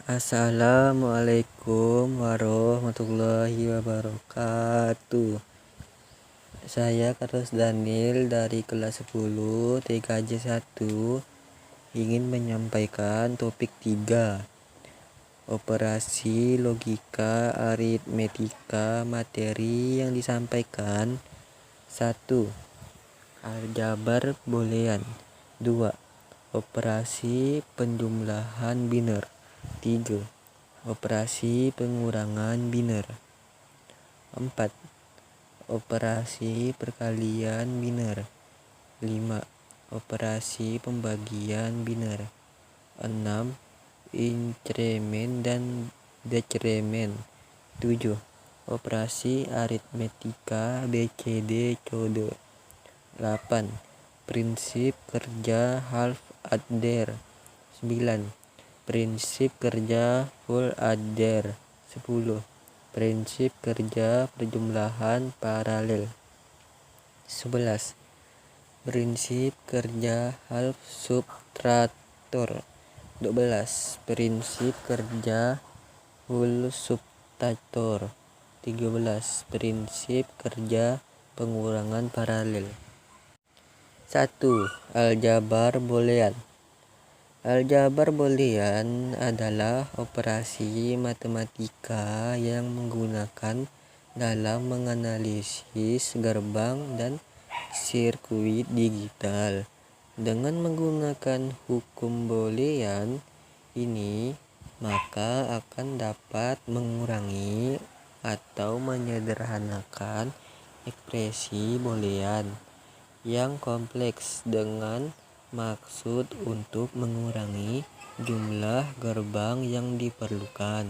Assalamualaikum warahmatullahi wabarakatuh. Saya Carlos Daniel dari kelas 10 TKJ1 ingin menyampaikan topik 3. Operasi logika aritmetika. Materi yang disampaikan: 1. Aljabar boolean. 2. Operasi penjumlahan biner. 3. Operasi pengurangan biner. 4. Operasi perkalian biner. 5. Operasi pembagian biner. 6. Inkremen dan dekremen. 7. Operasi aritmetika BCD Code. 8. Prinsip kerja half adder. 9. Prinsip kerja full adder. 10. Prinsip kerja perjumlahan paralel. 11. Prinsip kerja half subtraktor. 12. Prinsip kerja full subtraktor. 13. Prinsip kerja pengurangan paralel. 1. Aljabar boolean. Aljabar boolean adalah operasi matematika yang menggunakan dalam menganalisis gerbang dan sirkuit digital. Dengan menggunakan hukum boolean ini, maka akan dapat mengurangi atau menyederhanakan ekspresi boolean yang kompleks dengan maksud untuk mengurangi jumlah gerbang yang diperlukan.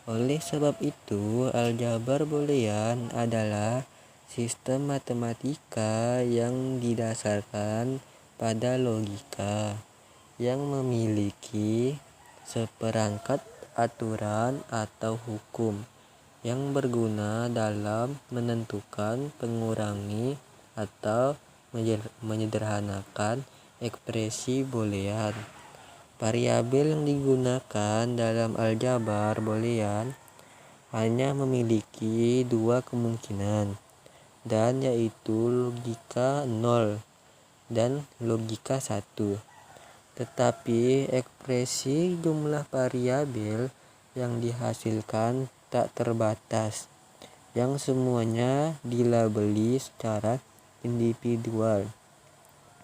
Oleh sebab itu, aljabar boolean adalah sistem matematika yang didasarkan pada logika, yang memiliki seperangkat aturan atau hukum yang berguna dalam menentukan, mengurangi, atau menyederhanakan ekspresi boolean. Variabel yang digunakan dalam aljabar boolean hanya memiliki dua kemungkinan, dan yaitu logika 0 dan logika 1. Tetapi ekspresi jumlah variabel yang dihasilkan tak terbatas, yang semuanya dilabeli secara individual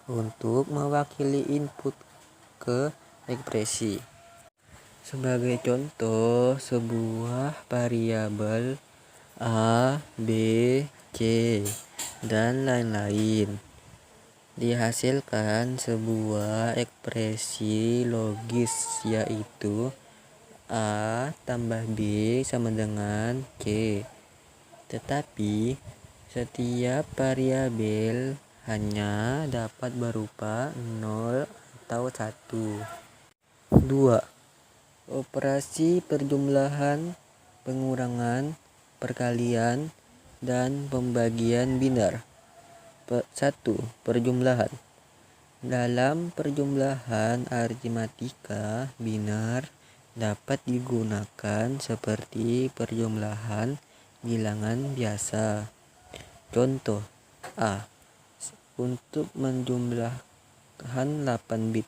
untuk mewakili input ke ekspresi. Sebagai contoh, sebuah variabel A, B, C, dan lain-lain dihasilkan sebuah ekspresi logis, yaitu A tambah B sama dengan C. Tetapi setiap variabel hanya dapat berupa 0 atau 1. 2. Operasi perjumlahan, pengurangan, perkalian, dan pembagian biner. 1. Perjumlahan. Dalam perjumlahan aritmatika, biner dapat digunakan seperti perjumlahan bilangan biasa. Contoh A. Untuk menjumlahkan 8 bit.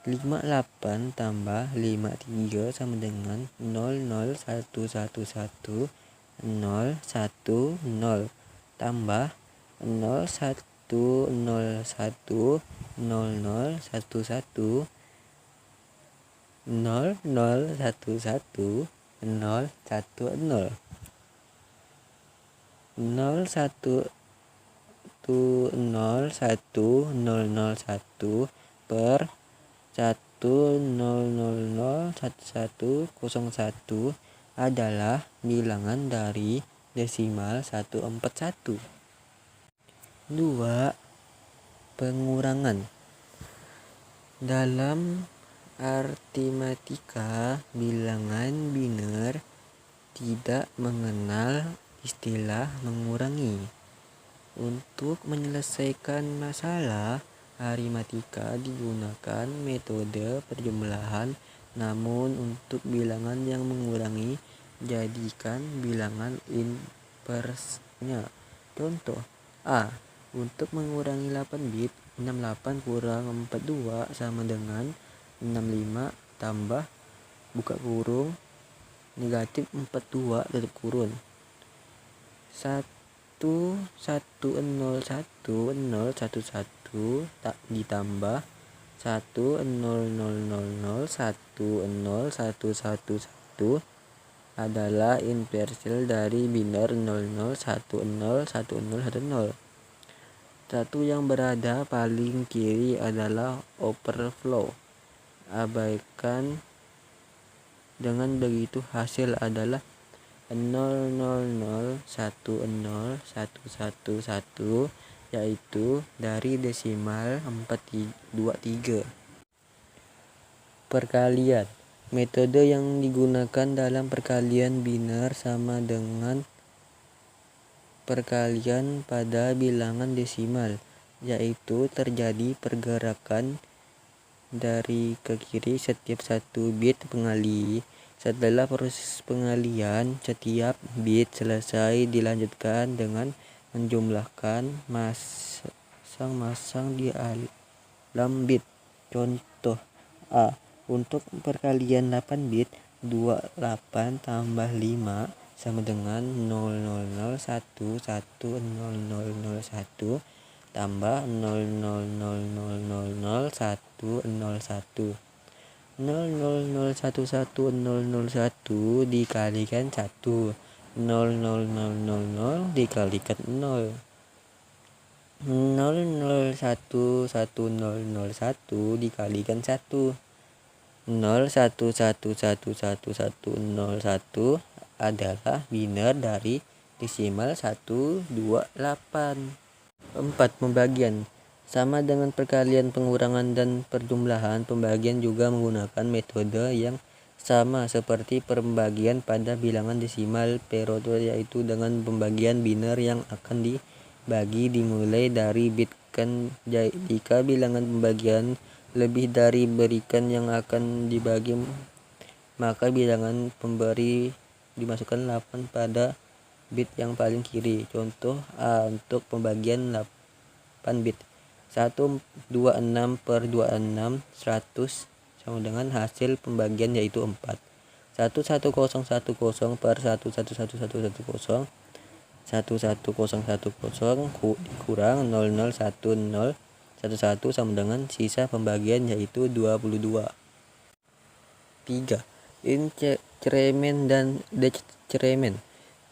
58 tambah 53 sama dengan 00111 010 tambah 0101 0011 0011 010 0101001 per 1001101 adalah bilangan dari desimal 141. 2. Pengurangan. Dalam aritmatika, bilangan biner tidak mengenal istilah mengurangi. Untuk menyelesaikan masalah aritmatika digunakan metode perjumlahan Namun untuk bilangan yang mengurangi, jadikan bilangan inversnya. Contoh A. Untuk mengurangi 8 bit, 68 kurang 42 sama dengan 65 tambah buka kurung negatif 42 tutup kurung 110111 tak ditambah 10001111 adalah inversil dari biner 00101010. Satu yang berada paling kiri adalah overflow. Abaikan. Dengan begitu hasil adalah 00010111 yaitu dari desimal 423. Perkalian. Metode yang digunakan dalam perkalian biner sama dengan perkalian pada bilangan desimal, yaitu terjadi pergerakan dari ke kiri setiap 1 bit pengali. Setelah proses pengalian, setiap bit selesai dilanjutkan dengan menjumlahkan masang-masang di alam bit. Contoh A. Untuk perkalian 8 bit, 28 tambah 5 sama dengan 00110001 tambah 00000101. 00011001 dikalikan 1, 0000 dikalikan 0, 00111001 dikalikan 1, 01111101 adalah biner dari desimal 128. 4. Pembagian. Sama dengan perkalian, pengurangan, dan perjumlahan, pembagian juga menggunakan metode yang sama seperti pembagian pada bilangan desimal periode, yaitu dengan pembagian biner yang akan dibagi dimulai dari bit. Jika bilangan pembagian lebih dari berikan yang akan dibagi, maka bilangan pemberi dimasukkan 8 pada bit yang paling kiri. Contoh A. Untuk pembagian 8 bit, 126 per 26 100 sama dengan hasil pembagian yaitu 4. 11010 per 11110 11010 kurang 001011 sama dengan sisa pembagian yaitu 22. 3. Increment dan decrement.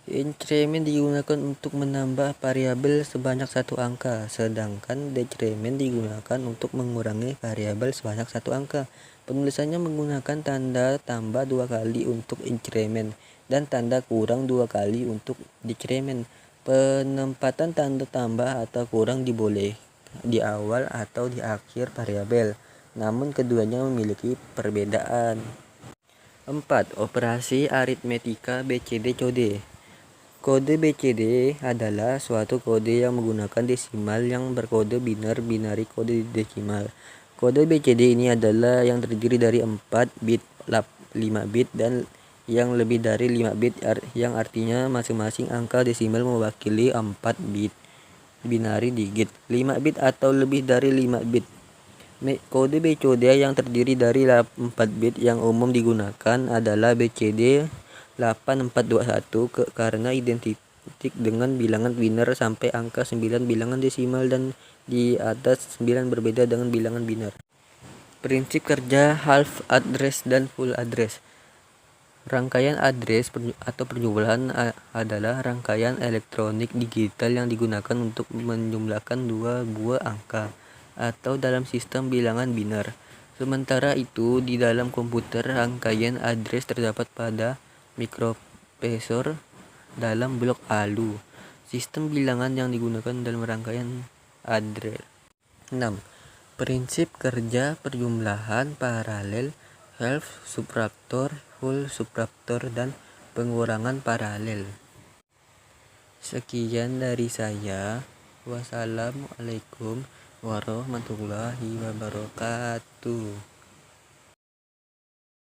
Increment digunakan untuk menambah variabel sebanyak satu angka, sedangkan decrement digunakan untuk mengurangi variabel sebanyak satu angka. Penulisannya menggunakan tanda tambah 2 kali untuk increment dan tanda kurang 2 kali untuk decrement. Penempatan tanda tambah atau kurang diboleh di awal atau di akhir variabel, namun keduanya memiliki perbedaan. 4. Operasi aritmetika BCD-CODE. Kode BCD adalah suatu kode yang menggunakan desimal yang berkode biner binary kode desimal. Kode BCD ini adalah yang terdiri dari 4 bit, 5 bit, dan yang lebih dari 5 bit, yang artinya masing-masing angka desimal mewakili 4 bit binary digit, 5 bit atau lebih dari 5 bit. Kode BCD yang terdiri dari 4 bit yang umum digunakan adalah BCD 8421 karena identik dengan bilangan biner sampai angka 9 bilangan desimal dan di atas 9 berbeda dengan bilangan biner. Prinsip kerja half address dan full address. Rangkaian address atau perjumlahan adalah rangkaian elektronik digital yang digunakan untuk menjumlahkan dua buah angka atau dalam sistem bilangan biner. Sementara itu, di dalam komputer, rangkaian address terdapat pada mikroprosesor dalam blok ALU. Sistem bilangan yang digunakan dalam rangkaian address. 6. Prinsip kerja perjumlahan paralel, half subtractor, full subtractor, dan pengurangan paralel. Sekian dari saya. Wassalamualaikum warahmatullahi wabarakatuh.